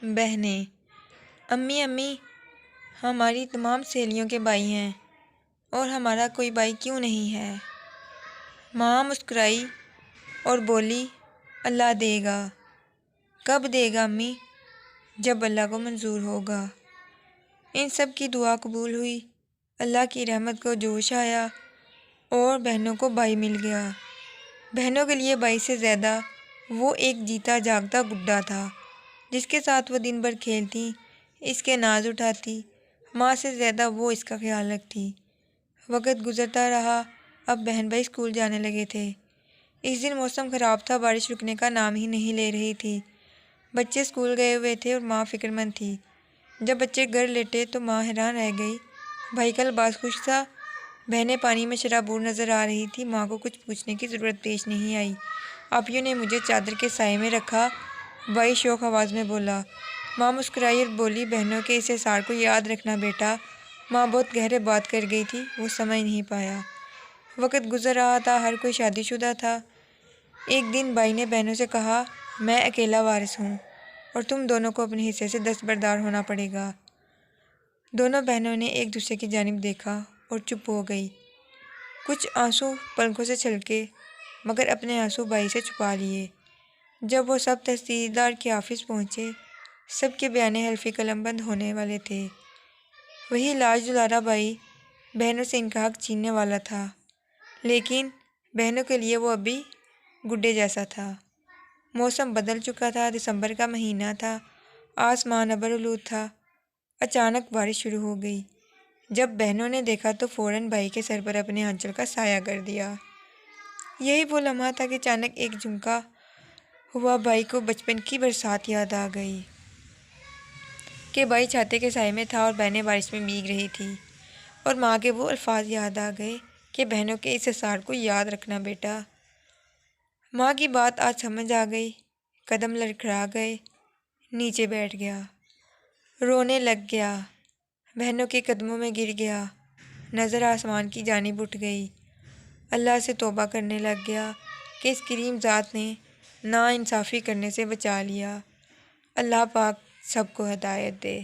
بہنیں۔ امی امی، ہماری تمام سہیلیوں کے بھائی ہیں اور ہمارا کوئی بھائی کیوں نہیں ہے؟ ماں مسکرائی اور بولی، اللہ دے گا۔ کب دے گا امی؟ جب اللہ کو منظور ہوگا۔ ان سب کی دعا قبول ہوئی، اللہ کی رحمت کو جوش آیا اور بہنوں کو بھائی مل گیا۔ بہنوں کے لیے بھائی سے زیادہ وہ ایک جیتا جاگتا گڈا تھا جس کے ساتھ وہ دن بھر کھیلتی، اس کے ناز اٹھاتی، ماں سے زیادہ وہ اس کا خیال رکھتی۔ وقت گزرتا رہا، اب بہن بھائی اسکول جانے لگے تھے۔ اس دن موسم خراب تھا، بارش رکنے کا نام ہی نہیں لے رہی تھی۔ بچے اسکول گئے ہوئے تھے اور ماں فکر مند تھی۔ جب بچے گھر لیٹے تو ماں حیران رہ گئی۔ بھائی کا لباس خوش تھا، بہنیں پانی میں شرابور نظر آ رہی تھی۔ ماں کو کچھ پوچھنے کی ضرورت پیش نہیں آئی۔ آپیوں نے مجھے چادر کے سائے میں رکھا، بھائی شوق آواز میں بولا۔ ماں مسکرائی اور بولی، بہنوں کے اس احسان کو یاد رکھنا بیٹا۔ ماں بہت گہرے بات کر گئی تھی، وہ سمجھ نہیں پایا۔ وقت گزر رہا تھا، ہر کوئی شادی شدہ تھا۔ ایک دن بھائی نے بہنوں سے کہا، میں اکیلا وارث ہوں اور تم دونوں کو اپنے حصے سے دستبردار ہونا پڑے گا۔ دونوں بہنوں نے ایک دوسرے کی جانب دیکھا اور چپ ہو گئی۔ کچھ آنسو پلکوں سے چھلکے، مگر اپنے آنسو بھائی سے چھپا لیے۔ جب وہ سب تحصیلدار کے آفس پہنچے، سب کے بیانے حلفی قلم بند ہونے والے تھے۔ وہی لاج دلارا بھائی بہنوں سے ان کا حق چھیننے والا تھا، لیکن بہنوں کے لیے وہ ابھی گڈے جیسا تھا۔ موسم بدل چکا تھا، دسمبر کا مہینہ تھا، آسمان ابر آلود تھا۔ اچانک بارش شروع ہو گئی۔ جب بہنوں نے دیکھا تو فوراً بھائی کے سر پر اپنے آنچل کا سایہ کر دیا۔ یہی وہ لمحہ تھا کہ اچانک ایک جھمکا ہوا بھائی کو بچپن کی برسات یاد آ گئی کہ بھائی چھاتے کے سائے میں تھا اور بہنیں بارش میں بھیگ رہی تھیں، اور ماں کے وہ الفاظ یاد آ گئے کہ بہنوں کے اس احسان کو یاد رکھنا بیٹا۔ ماں کی بات آج سمجھ آ گئی، قدم لڑکھڑا گئے، نیچے بیٹھ گیا، رونے لگ گیا، بہنوں کے قدموں میں گر گیا، نظر آسمان کی جانب اٹھ گئی، اللہ سے توبہ کرنے لگ گیا کہ اس کریم ذات نے نا انصافی کرنے سے بچا لیا۔ اللہ پاک سب کو ہدایت دے۔